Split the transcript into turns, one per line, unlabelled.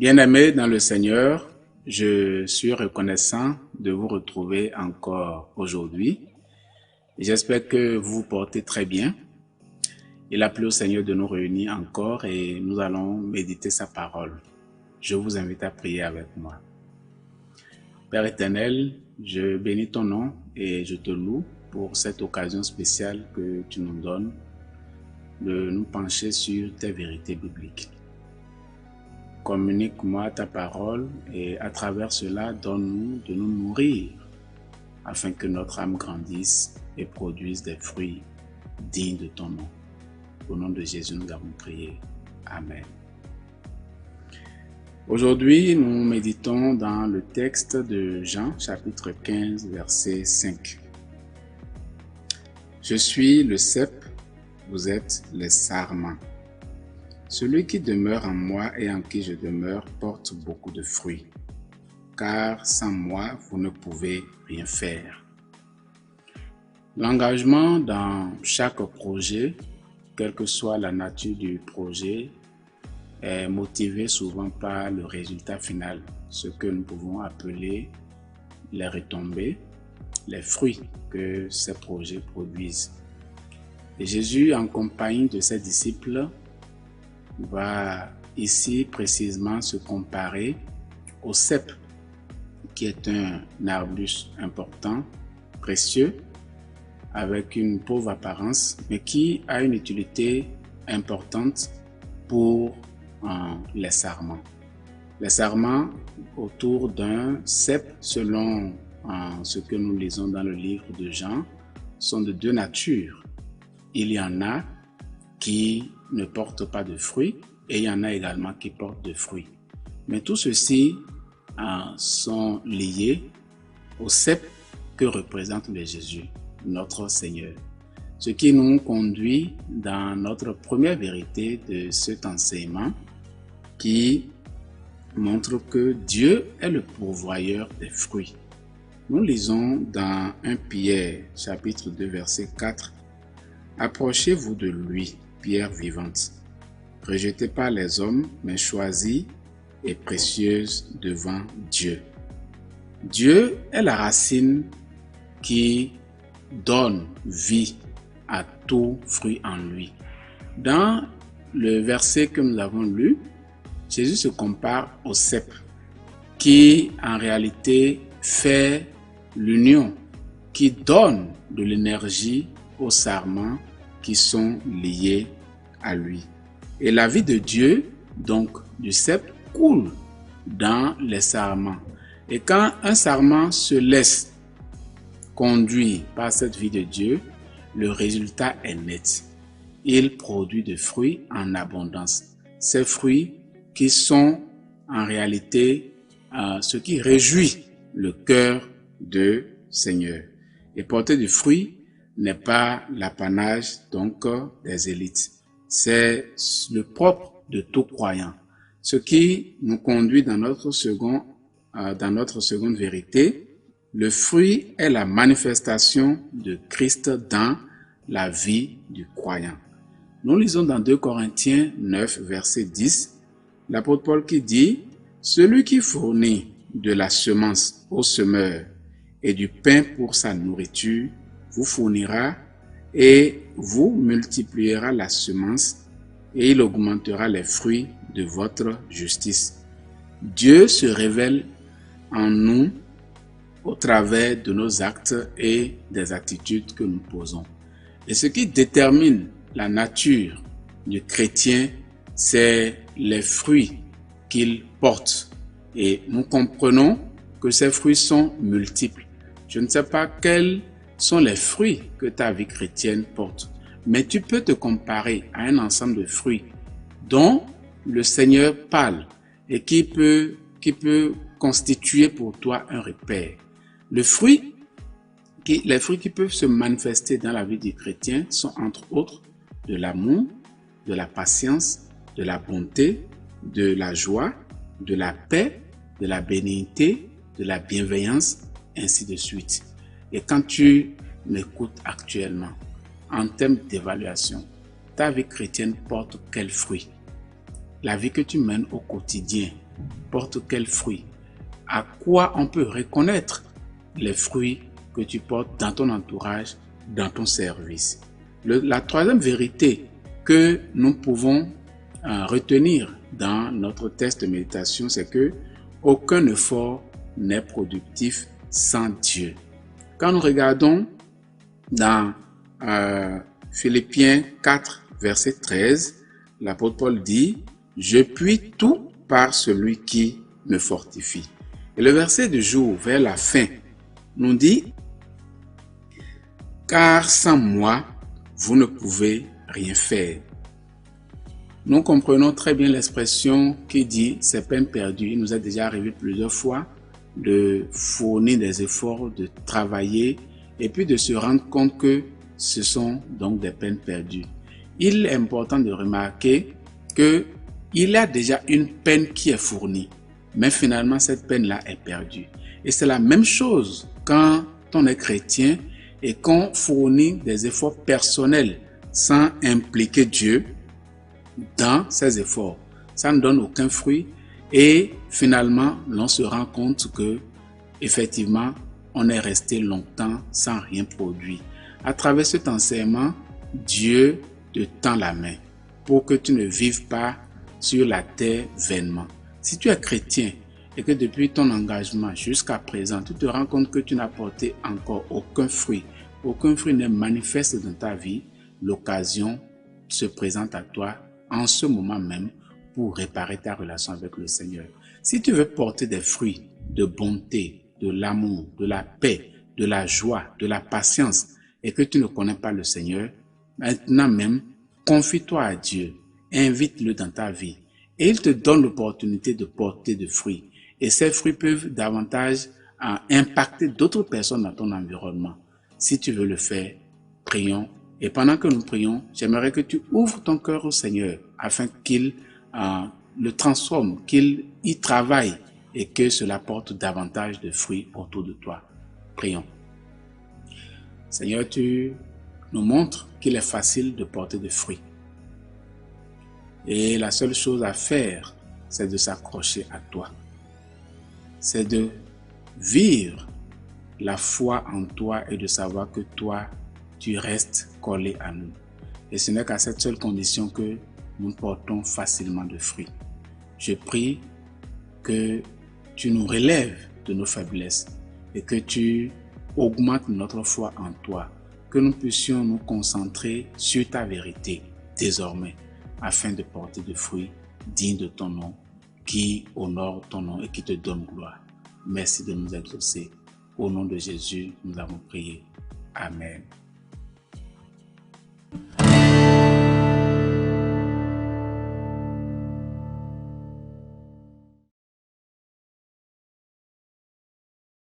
Bien-aimés dans le Seigneur, je suis reconnaissant de vous retrouver encore aujourd'hui. J'espère que vous vous portez très bien. Il a plu au Seigneur de nous réunir encore et nous allons méditer sa parole. Je vous invite à prier avec moi. Père éternel, je bénis ton nom et je te loue pour cette occasion spéciale que tu nous donnes de nous pencher sur tes vérités bibliques. Communique-moi ta parole et à travers cela, donne-nous de nous nourrir afin que notre âme grandisse et produise des fruits dignes de ton nom. Au nom de Jésus, nous avons prié. Amen. Aujourd'hui, nous méditons dans le texte de Jean, chapitre 15, verset 5. Je suis le cep, vous êtes les sarments. Celui qui demeure en moi et en qui je demeure porte beaucoup de fruits, car sans moi, vous ne pouvez rien faire. L'engagement dans chaque projet, quelle que soit la nature du projet, est motivé souvent par le résultat final, ce que nous pouvons appeler les retombées, les fruits que ces projets produisent. Et Jésus, en compagnie de ses disciples, va ici précisément se comparer au cep, qui est un arbuste important, précieux, avec une pauvre apparence, mais qui a une utilité importante pour les sarments. Les sarments autour d'un cep, selon ce que nous lisons dans le livre de Jean, sont de deux natures. Il y en a qui ne portent pas de fruits et il y en a également qui portent de fruits. Mais tout ceci sont liés au cep que représente le Jésus, notre Seigneur. Ce qui nous conduit dans notre première vérité de cet enseignement qui montre que Dieu est le pourvoyeur des fruits. Nous lisons dans 1 Pierre, chapitre 2, verset 4. « Approchez-vous de lui, pierre vivante, rejetée par les hommes, mais choisie et précieuse devant Dieu. » Dieu est la racine qui donne vie à tout fruit en lui. Dans le verset que nous avons lu, Jésus se compare au cep qui en réalité fait l'union, qui donne de l'énergie aux sarments qui sont liés à lui. Et la vie de Dieu, donc du cep, coule dans les sarments. Et quand un sarment se laisse conduire par cette vie de Dieu, le résultat est net. Il produit des fruits en abondance. Ces fruits qui sont en réalité ce qui réjouit le cœur du Seigneur. Et porter du fruit n'est pas l'apanage donc des élites. C'est le propre de tout croyant. Ce qui nous conduit dans notre seconde vérité, le fruit est la manifestation de Christ dans la vie du croyant. Nous lisons dans 2 Corinthiens 9, verset 10, l'apôtre Paul qui dit « Celui qui fournit de la semence au semeur et du pain pour sa nourriture, vous fournira et vous multipliera la semence et il augmentera les fruits de votre justice. » Dieu se révèle en nous au travers de nos actes et des attitudes que nous posons. Et ce qui détermine la nature du chrétien, c'est les fruits qu'il porte. Et nous comprenons que ces fruits sont multiples. Je ne sais pas quels sont les fruits que ta vie chrétienne porte, mais tu peux te comparer à un ensemble de fruits dont le Seigneur parle et qui peut constituer pour toi un repère. Les fruits qui peuvent se manifester dans la vie du chrétien sont entre autres de l'amour, de la patience, de la bonté, de la joie, de la paix, de la bénignité, de la bienveillance, ainsi de suite. Et quand tu m'écoutes actuellement, en termes d'évaluation, ta vie chrétienne porte quel fruit? La vie que tu mènes au quotidien porte quel fruit? À quoi on peut reconnaître les fruits que tu portes dans ton entourage, dans ton service? La troisième vérité que nous pouvons retenir dans notre test de méditation, c'est que aucun effort n'est productif sans Dieu. Quand nous regardons dans Philippiens 4, verset 13, l'apôtre Paul dit « Je puis tout par celui qui me fortifie ». Et le verset du jour, vers la fin, nous dit « Car sans moi, vous ne pouvez rien faire ». Nous comprenons très bien l'expression qui dit « c'est peine perdue ». Il nous est déjà arrivé plusieurs fois de fournir des efforts, de travailler et puis de se rendre compte que ce sont donc des peines perdues. Il est important de remarquer qu'il y a déjà une peine qui est fournie, mais finalement cette peine-là est perdue. Et c'est la même chose quand on est chrétien et qu'on fournit des efforts personnels sans impliquer Dieu dans ces efforts. Ça ne donne aucun fruit et finalement l'on se rend compte que effectivement on est resté longtemps sans rien produire. À travers cet enseignement, Dieu te tend la main pour que tu ne vives pas sur la terre vainement. Si tu es chrétien et que depuis ton engagement jusqu'à présent, tu te rends compte que tu n'as porté encore aucun fruit n'est manifeste dans ta vie, l'occasion se présente à toi en ce moment même pour réparer ta relation avec le Seigneur. Si tu veux porter des fruits de bonté, de l'amour, de la paix, de la joie, de la patience et que tu ne connais pas le Seigneur, maintenant même, confie-toi à Dieu, invite-le dans ta vie et il te donne l'opportunité de porter des fruits. Et ces fruits peuvent davantage impacter d'autres personnes dans ton environnement. Si tu veux le faire, prions. Et pendant que nous prions, j'aimerais que tu ouvres ton cœur au Seigneur afin qu'il le transforme, qu'il y travaille et que cela porte davantage de fruits autour de toi. Prions. Seigneur, tu nous montres qu'il est facile de porter des fruits. Et la seule chose à faire, c'est de s'accrocher à toi. C'est de vivre la foi en toi et de savoir que toi, tu restes collé à nous. Et ce n'est qu'à cette seule condition que nous portons facilement de fruits. Je prie que tu nous relèves de nos faiblesses et que tu augmentes notre foi en toi, que nous puissions nous concentrer sur ta vérité désormais, afin de porter des fruits dignes de ton nom, qui honorent ton nom et qui te donnent gloire. Merci de nous exaucer. Au nom de Jésus, nous avons prié. Amen.